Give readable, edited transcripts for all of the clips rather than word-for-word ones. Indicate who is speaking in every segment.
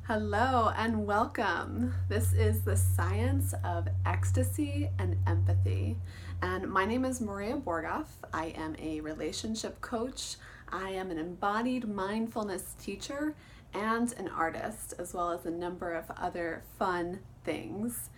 Speaker 1: Hello and welcome. This is the science of ecstasy and empathy. And my name is Maria Borgoff. I am a relationship coach. I am an embodied mindfulness teacher and an artist, as well as a number of other fun things.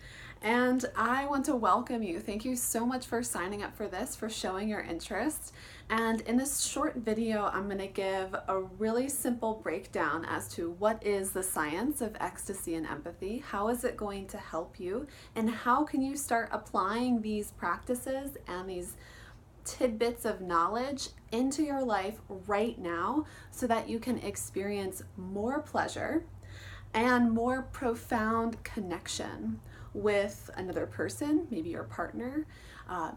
Speaker 1: And I want to welcome you. Thank you so much for signing up for this, for showing your interest. And in this short video, I'm going to give a really simple breakdown as to what is the science of ecstasy and empathy, how is it going to help you, and how can you start applying these practices and these tidbits of knowledge into your life right now so that you can experience more pleasure and more profound connection with another person, maybe your partner,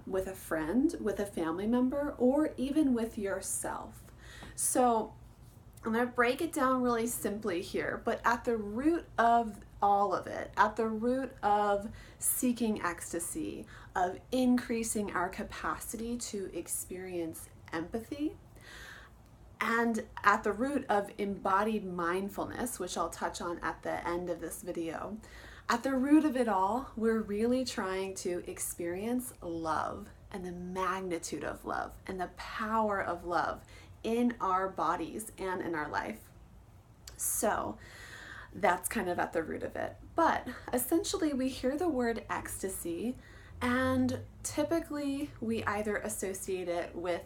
Speaker 1: with a friend, with a family member, or even with yourself. So I'm going to break it down really simply here, but at the root of all of it, at the root of seeking ecstasy, of increasing our capacity to experience empathy, and at the root of embodied mindfulness, which I'll touch on at the end of this video, at the root of it all, we're really trying to experience love and the magnitude of love and the power of love in our bodies and in our life. So that's kind of at the root of it. But essentially, we hear the word ecstasy, and typically we either associate it with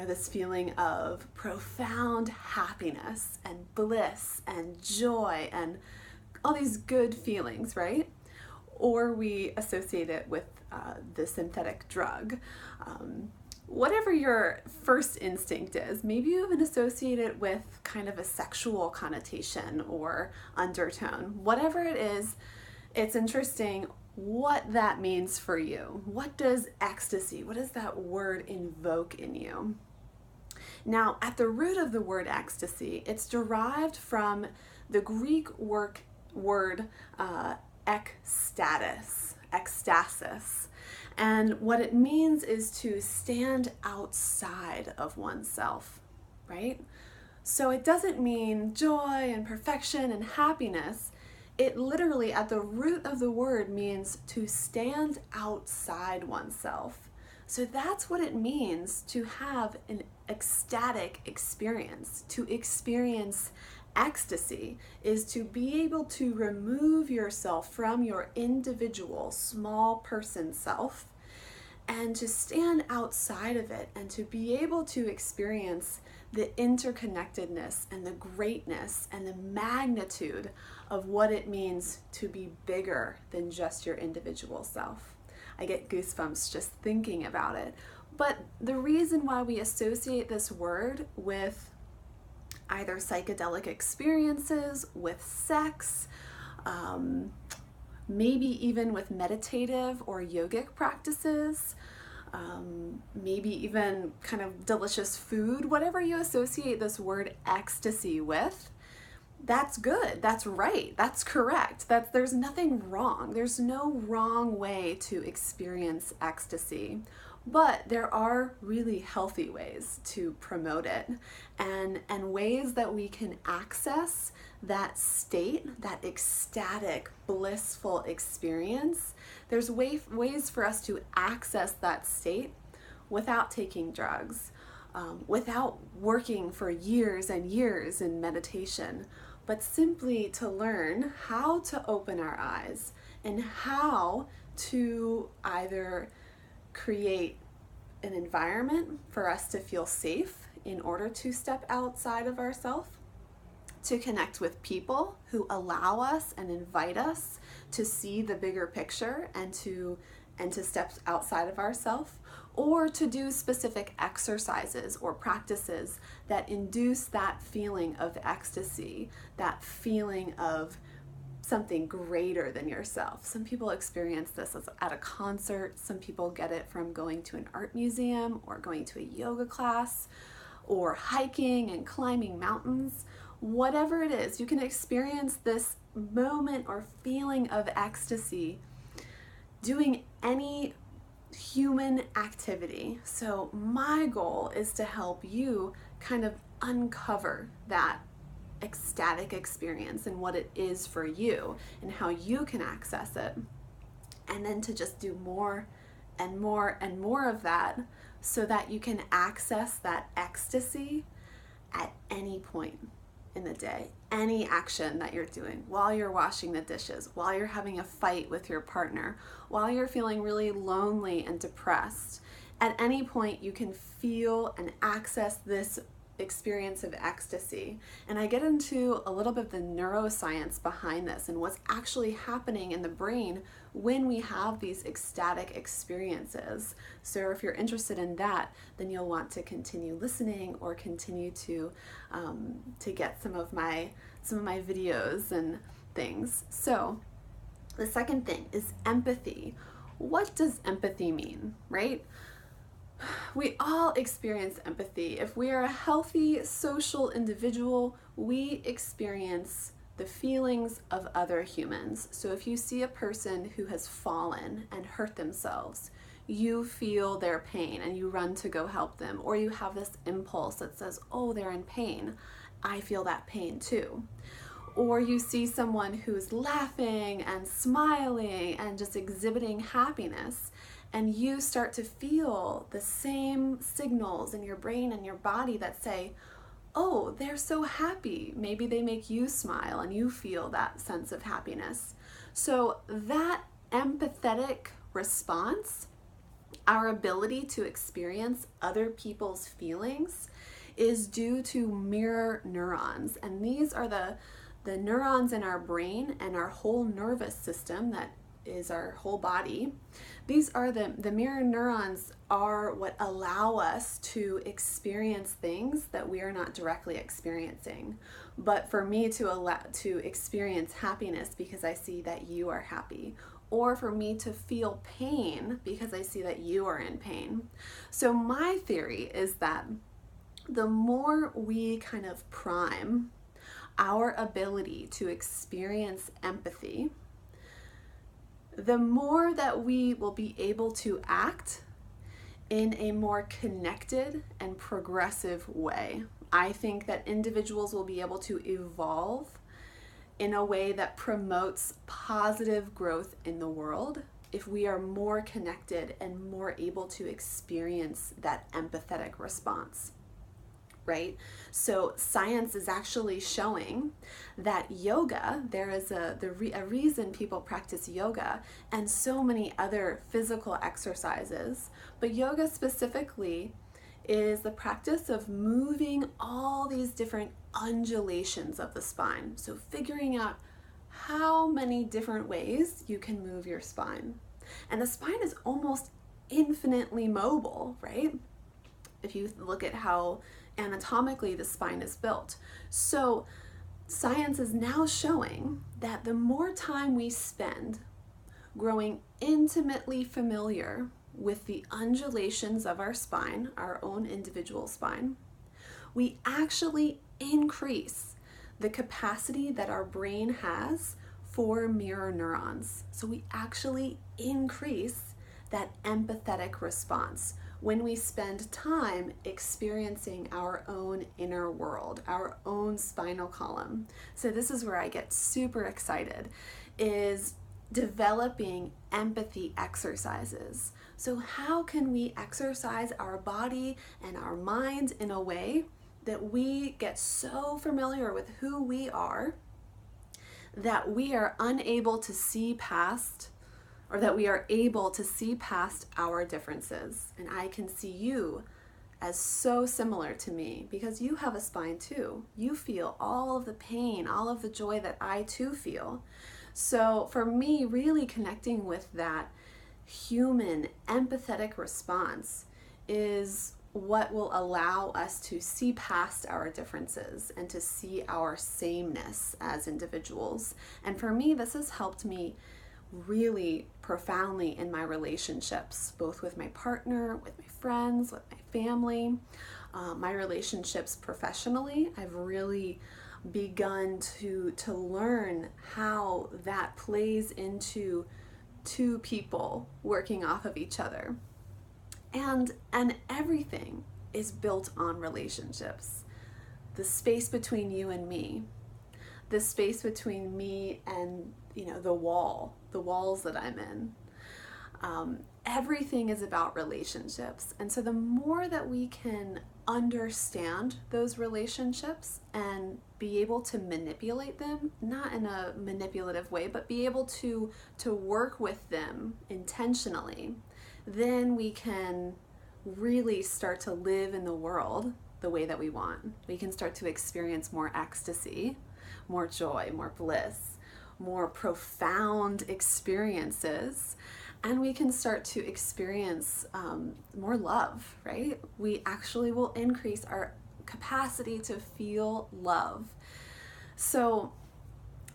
Speaker 1: this feeling of profound happiness and bliss and joy and all these good feelings, right? Or we associate it with the synthetic drug. Whatever your first instinct is, maybe you even associate it with kind of a sexual connotation or undertone. Whatever it is, it's interesting what that means for you. What does ecstasy, what does that word invoke in you? Now, at the root of the word ecstasy, it's derived from the Greek word ecstasis. And what it means is to stand outside of oneself, right? So it doesn't mean joy and perfection and happiness. It literally, at the root of the word, means to stand outside oneself. So that's what it means to have an ecstatic experience, to experience ecstasy, is to be able to remove yourself from your individual small person self and to stand outside of it and to be able to experience the interconnectedness and the greatness and the magnitude of what it means to be bigger than just your individual self. I get goosebumps just thinking about it. But the reason why we associate this word with either psychedelic experiences, with sex, maybe even with meditative or yogic practices, maybe even kind of delicious food, whatever you associate this word ecstasy with, that's good, that's right, that's correct, there's nothing wrong. There's no wrong way to experience ecstasy. But there are really healthy ways to promote it and ways that we can access that state, that ecstatic, blissful experience. There's ways for us to access that state without taking drugs, without working for years and years in meditation, but simply to learn how to open our eyes and how to either create an environment for us to feel safe in order to step outside of ourselves, to connect with people who allow us and invite us to see the bigger picture and to step outside of ourselves, or to do specific exercises or practices that induce that feeling of ecstasy, that feeling of something greater than yourself. Some people experience this at a concert. Some people get it from going to an art museum or going to a yoga class or hiking and climbing mountains. Whatever it is, you can experience this moment or feeling of ecstasy doing any human activity. So my goal is to help you kind of uncover that ecstatic experience and what it is for you and how you can access it. And then to just do more and more and more of that so that you can access that ecstasy at any point in the day, any action that you're doing, while you're washing the dishes, while you're having a fight with your partner, while you're feeling really lonely and depressed. At any point you can feel and access this experience of ecstasy. And I get into a little bit of the neuroscience behind this and what's actually happening in the brain when we have these ecstatic experiences. So if you're interested in that, then you'll want to continue listening or continue to get some of my videos and things. So the second thing is empathy. What does empathy mean, right? We all experience empathy. If we are a healthy social individual, we experience the feelings of other humans. So if you see a person who has fallen and hurt themselves, you feel their pain and you run to go help them, or you have this impulse that says, oh, they're in pain. I feel that pain too. Or you see someone who's laughing and smiling and just exhibiting happiness, and you start to feel the same signals in your brain and your body that say, oh, they're so happy. Maybe they make you smile and you feel that sense of happiness. So that empathetic response, our ability to experience other people's feelings, is due to mirror neurons. And these are the neurons in our brain and our whole nervous system that is our whole body. These are the mirror neurons are what allow us to experience things that we are not directly experiencing. But for me to experience happiness because I see that you are happy, or for me to feel pain because I see that you are in pain. So my theory is that the more we kind of prime our ability to experience empathy, the more that we will be able to act in a more connected and progressive way. I think that individuals will be able to evolve in a way that promotes positive growth in the world if we are more connected and more able to experience that empathetic response. Right? So science is actually showing that yoga, there is a reason people practice yoga and so many other physical exercises, but yoga specifically is the practice of moving all these different undulations of the spine. So figuring out how many different ways you can move your spine. And the spine is almost infinitely mobile, right? If you look at how anatomically the spine is built. So science is now showing that the more time we spend growing intimately familiar with the undulations of our spine, our own individual spine, we actually increase the capacity that our brain has for mirror neurons. So we actually increase that empathetic response when we spend time experiencing our own inner world, our own spinal column. So this is where I get super excited, is developing empathy exercises. So how can we exercise our body and our mind in a way that we get so familiar with who we are that we are unable to see past, or that we are able to see past our differences. And I can see you as so similar to me because you have a spine too. You feel all of the pain, all of the joy that I too feel. So for me, really connecting with that human empathetic response is what will allow us to see past our differences and to see our sameness as individuals. And for me, this has helped me really profoundly in my relationships, both with my partner, with my friends, with my family, my relationships professionally. I've really begun to learn how that plays into two people working off of each other. And everything is built on relationships. The space between you and me the space between me and, the walls that I'm in. Everything is about relationships. And so the more that we can understand those relationships and be able to manipulate them, not in a manipulative way, but be able to work with them intentionally, then we can really start to live in the world the way that we want. We can start to experience more ecstasy, more joy, more bliss, more profound experiences, and we can start to experience more love, right? We actually will increase our capacity to feel love. So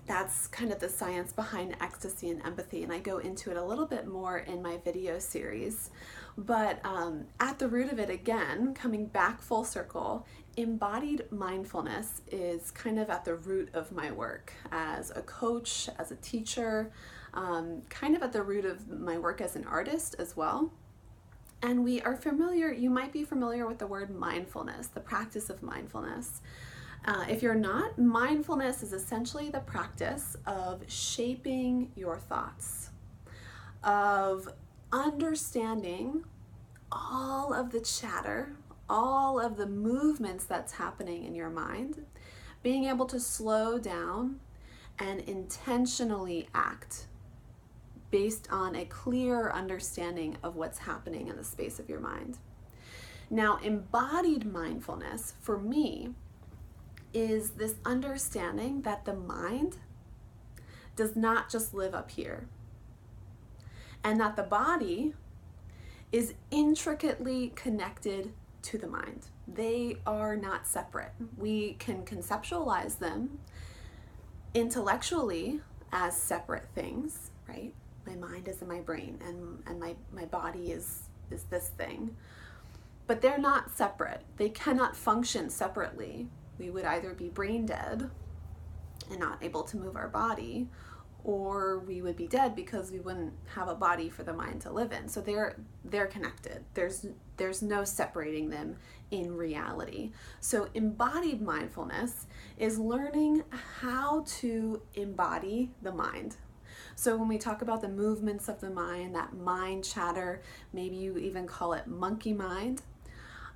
Speaker 1: that's kind of the science behind ecstasy and empathy, and I go into it a little bit more in my video series. But at the root of it, again, coming back full circle, embodied mindfulness is kind of at the root of my work as a coach, as a teacher, kind of at the root of my work as an artist as well. And we are familiar, you might be familiar with the word mindfulness, the practice of mindfulness. If you're not, mindfulness is essentially the practice of shaping your thoughts, of understanding all of the chatter, all of the movements that's happening in your mind, being able to slow down and intentionally act based on a clear understanding of what's happening in the space of your mind. Now, embodied mindfulness for me is this understanding that the mind does not just live up here, and that the body is intricately connected to the mind. They are not separate. We can conceptualize them intellectually as separate things, right? My mind is in my brain, and my body is this thing. But they're not separate. They cannot function separately. We would either be brain dead and not able to move our body, or we would be dead because we wouldn't have a body for the mind to live in. So they're connected. There's no separating them in reality. So embodied mindfulness is learning how to embody the mind. So when we talk about the movements of the mind, that mind chatter, maybe you even call it monkey mind,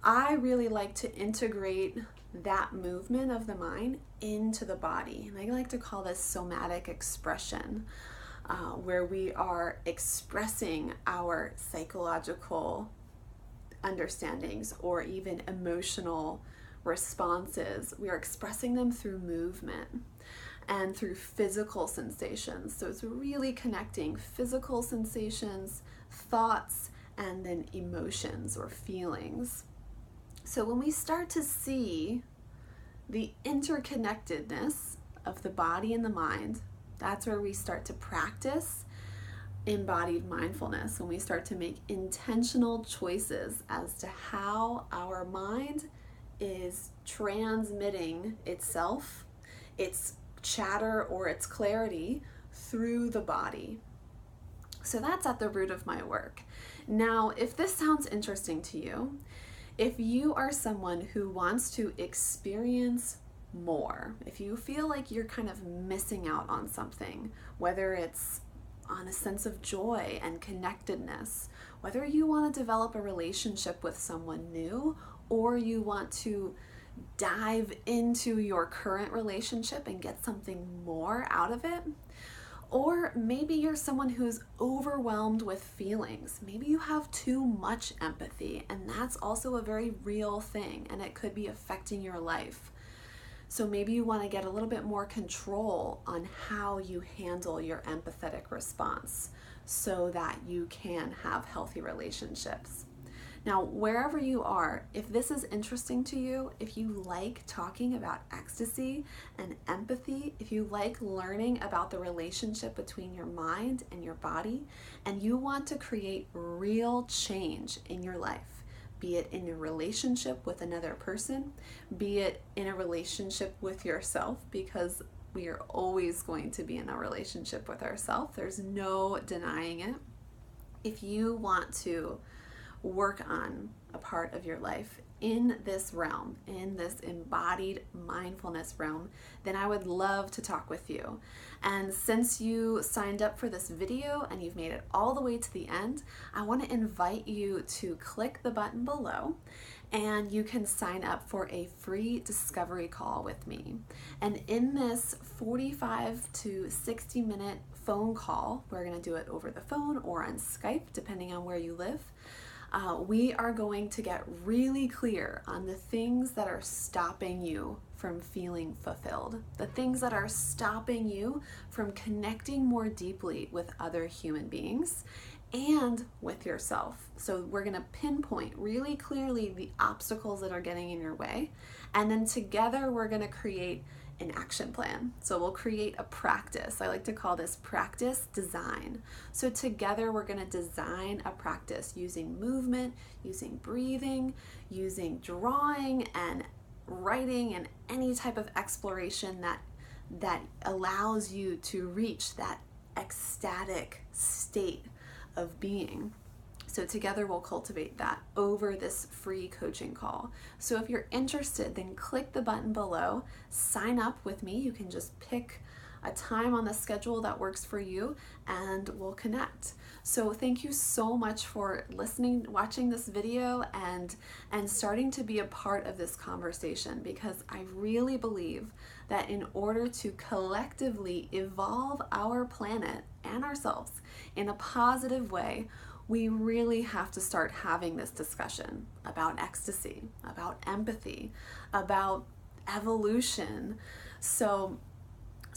Speaker 1: I really like to integrate that movement of the mind into the body. And I like to call this somatic expression, where we are expressing our psychological understandings or even emotional responses. We are expressing them through movement and through physical sensations. So it's really connecting physical sensations, thoughts, and then emotions or feelings. So when we start to see the interconnectedness of the body and the mind, that's where we start to practice embodied mindfulness, when we start to make intentional choices as to how our mind is transmitting itself, its chatter or its clarity through the body. So that's at the root of my work. Now, if this sounds interesting to you, if you are someone who wants to experience more, if you feel like you're kind of missing out on something, whether it's on a sense of joy and connectedness, whether you want to develop a relationship with someone new, or you want to dive into your current relationship and get something more out of it, or maybe you're someone who's overwhelmed with feelings. Maybe you have too much empathy, and that's also a very real thing, and it could be affecting your life. So maybe you want to get a little bit more control on how you handle your empathetic response so that you can have healthy relationships. Now, wherever you are, if this is interesting to you, if you like talking about ecstasy and empathy, if you like learning about the relationship between your mind and your body, and you want to create real change in your life, be it in a relationship with another person, be it in a relationship with yourself, because we are always going to be in a relationship with ourselves. There's no denying it. If you want to work on a part of your life in this realm, in this embodied mindfulness realm, then I would love to talk with you. And since you signed up for this video and you've made it all the way to the end, I want to invite you to click the button below and you can sign up for a free discovery call with me. And in this 45 to 60 minute phone call, we're going to do it over the phone or on Skype, depending on where you live. We are going to get really clear on the things that are stopping you from feeling fulfilled, the things that are stopping you from connecting more deeply with other human beings and with yourself. So we're going to pinpoint really clearly the obstacles that are getting in your way, and then together we're going to create an action plan. So we'll create a practice. I like to call this practice design. So together we're going to design a practice using movement, using breathing, using drawing and writing, and any type of exploration that allows you to reach that ecstatic state of being. So together we'll cultivate that over this free coaching call. So if you're interested, then click the button below, sign up with me. You can just pick a time on the schedule that works for you and we'll connect. So thank you so much for listening, watching this video and starting to be a part of this conversation, because I really believe that in order to collectively evolve our planet and ourselves in a positive way, we really have to start having this discussion about ecstasy, about empathy, about evolution. So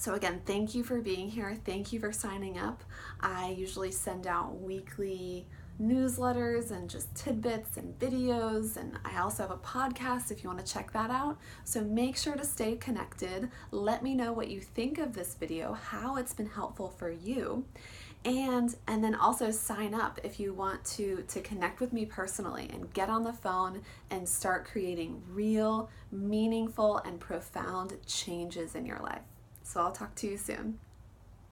Speaker 1: again, thank you for being here. Thank you for signing up. I usually send out weekly newsletters and just tidbits and videos, and I also have a podcast if you want to check that out. So make sure to stay connected. Let me know what you think of this video, how it's been helpful for you. And then also sign up if you want to connect with me personally and get on the phone and start creating real, meaningful, and profound changes in your life. So I'll talk to you soon.